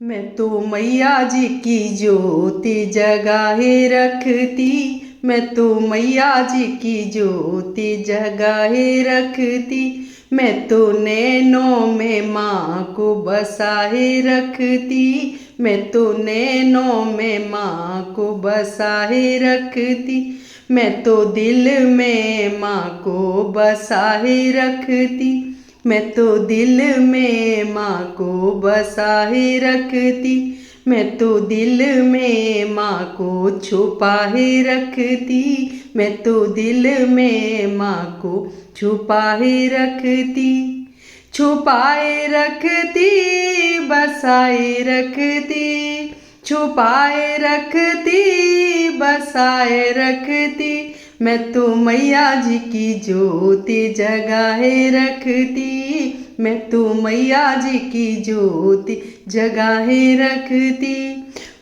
मैं तो मैया जी की ज्योति जगाए रखती। मैं तो मैया जी की ज्योति जगाए रखती। मैं तो नैनों में माँ को बसाए रखती। मैं तो नैनों में माँ को बसाए रखती। मैं तो दिल में माँ को बसाए रखती। मैं तो दिल में माँ को बसाए रखती। मैं तो दिल में माँ को छुपाए रखती। मैं तो दिल में माँ को छुपाए रखती। छुपाए रखती, बसाए रखती। छुपाए रखती, बसाए रखती। मैं तो मैया जी की ज्योति जगाए रखती। मैं तो मैया जी की ज्योति जगाए रखती।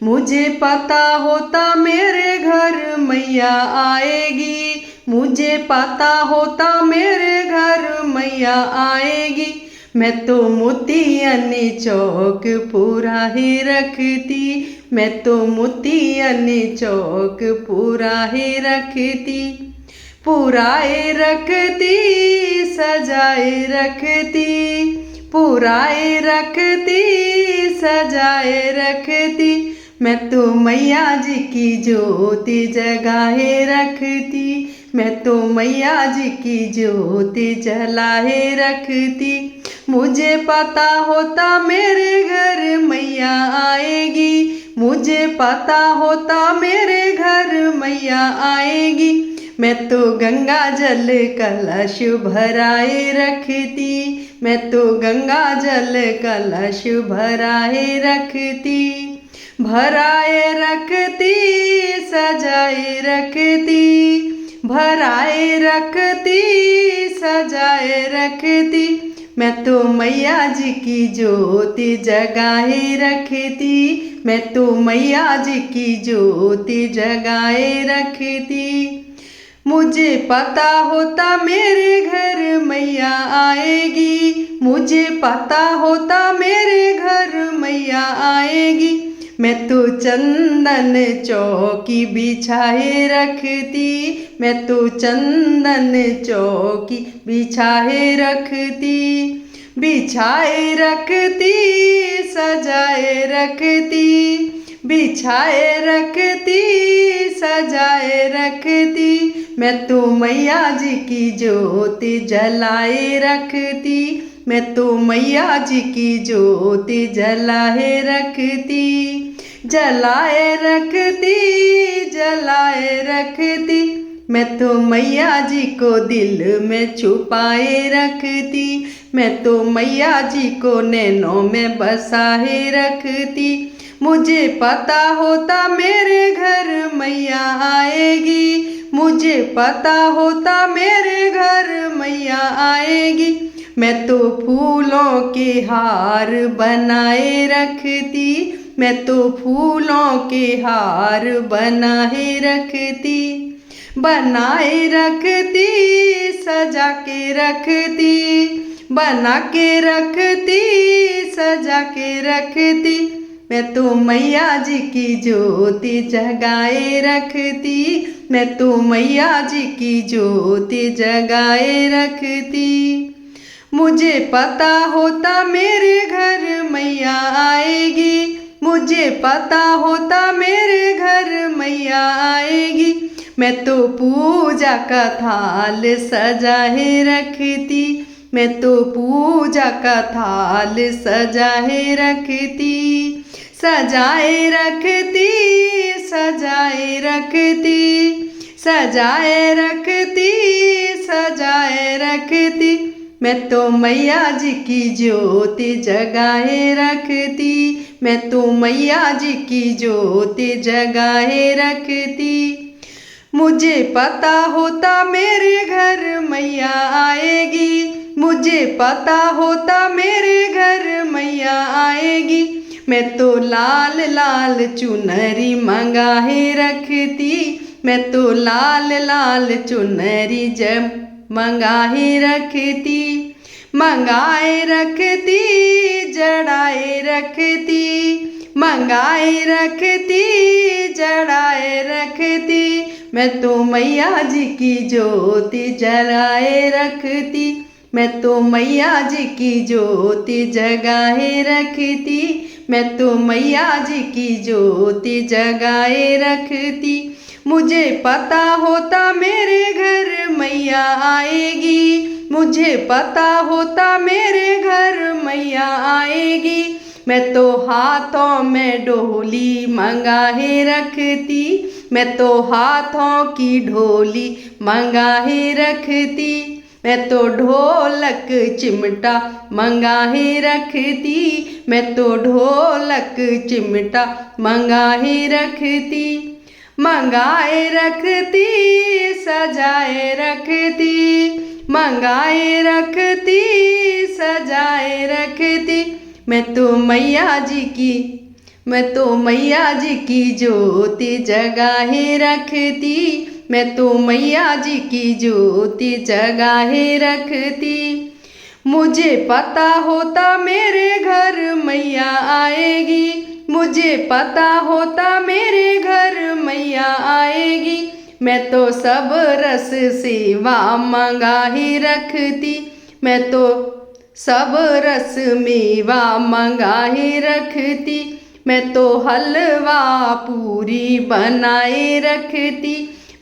मुझे पता होता मेरे घर मैया आएगी। मुझे पता होता मेरे घर मैया आएगी। मैं तो मोतियन चौक पूरा ही रखती। मैं तो मोतियन चौक पूरा ही रखती। पुराए रखती, सजाए रखती। पुराए रखती, सजाए रखती। मैं तो मैया जी की ज्योति जगाए रखती। मैं तो मैया जी की ज्योति जलाए रखती। मुझे पता होता मेरे घर मैया आएगी। मुझे पता होता मेरे घर मैया आएगी। मैं तो गंगा जल कलश भराए रखती। मैं तो गंगा जल कलश भराए रखती। भराए रखती, सजाए रखती। भराए रखती, सजाए रखती। मैं तो मैया जी की ज्योति जगाए रखती। मैं तो मैया जी की ज्योति जगाए रखती। मुझे पता होता मेरे घर मैया आएगी। मुझे पता होता मेरे घर मैया आएगी। मैं तो चंदन चौकी बिछाए रखती। मैं तो चंदन चौकी बिछाए रखती। बिछाए रखती, सजाए रखती। बिछाए रखती, सजाए रखती। मैं तो मैया जी की ज्योति जलाए रखती। मैं तो मैया जी की ज्योति जलाए रखती। जलाए रखती, जलाए रखती। मैं तो मैया जी को दिल में छुपाए रखती। मैं तो मैया जी को नैनों में बसाए रखती। मुझे पता होता मेरे घर मैया आएगी। मुझे पता होता मेरे घर मैया आएगी। मैं तो फूलों के हार बनाए रखती। मैं तो फूलों के हार बनाए रखती। बनाए रखती, सजा के रखती। बना के रखती, सजा के रखती। मैं तो मैया जी की ज्योति जगाए रखती। मैं तो मैया जी की ज्योति जगाए रखती। मुझे पता होता मेरे घर मैया आएगी। मुझे पता होता मेरे घर मैया आएगी। मैं तो पूजा का थाल सजाए रखती। मैं तो पूजा का थाल सजाए रखती। सजाए रखती, सजाए रखती। सजाए रखती, सजाए रखती। मैं तो मैया जी की ज्योति जगाए रखती। मैं तो मैया जी की ज्योति जगाए रखती। मुझे पता होता मेरे घर मैया आएगी। मुझे पता होता मेरे घर मैया आएगी। मैं तो लाल लाल चुनरी मंगाए रखती। मैं तो लाल लाल चुनरी जब मंगाए रखती। मंगाए रखती जड़ाए रखती, मंगाए रखती जड़ाए रखती, मैं तो मैया जी की ज्योति जलाए रखती, मैं तो मैया जी की ज्योति जगाए रखती, मैं तो मैया जी की ज्योति जगाए रखती। मुझे पता होता मेरे घर मैया आएगी, मुझे पता होता मेरे घर मैया आएगी, मैं तो हाथों में डोली मंगाए रखती, मैं तो हाथों की ढोली मंगाए रखती, मैं तो ढोलक चिमटा मंगाए रखती, मैं तो ढोलक चिमटा मंगाए रखती, मंगाए रखती सजाए रखती, मंगाए रखती सजाए रखती, मैं तो मैया जी की, मैं तो मैया जी की ज्योति जगाए रखती, मैं तो मैया जी की ज्योति जगाए रखती। मुझे पता होता मेरे घर मैया आएगी, मुझे पता होता मेरे घर मैया आएगी, मैं तो सब रस सेवा मंगाए रखती, मैं तो सब रस मेवा मंगाए रखती, मैं तो हलवा पूरी बनाए रखती,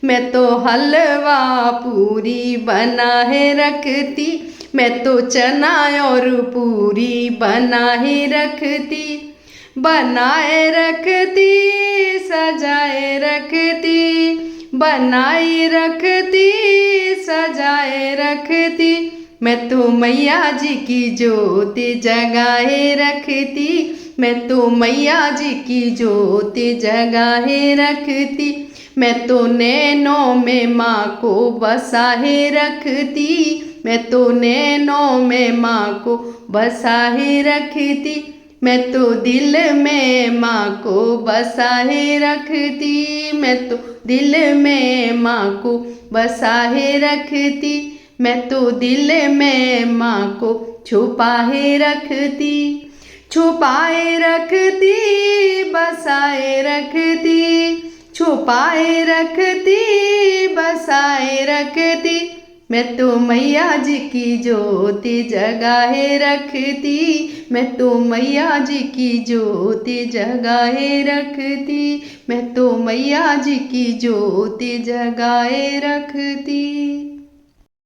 मैं तो हलवा पूरी बनाए रखती, मैं तो चना और पूरी बनाए रखती, बनाए रखती सजाए रखती, बनाए रखती सजाए रखती, मैं तो मैया जी की ज्योति जगाए रखती, मैं तो मैया जी की ज्योति जगाए रखती, मैं तो नैनों में माँ को बसाए रखती, मैं तो नैनों में माँ को बसाए रखती, मैं तो दिल में माँ को बसाए रखती, मैं तो दिल में माँ को बसाए रखती, मैं तो दिल में माँ को छुपाए रखती, छुपाए रखती बसाए रखती, छुपाए रखती बसाए रखती, मैं तो मैया जी की ज्योति जगाए रखती, मैं तो मैया जी की ज्योति जगाए रखती, मैं तो मैया जी की ज्योति जगाए रखती।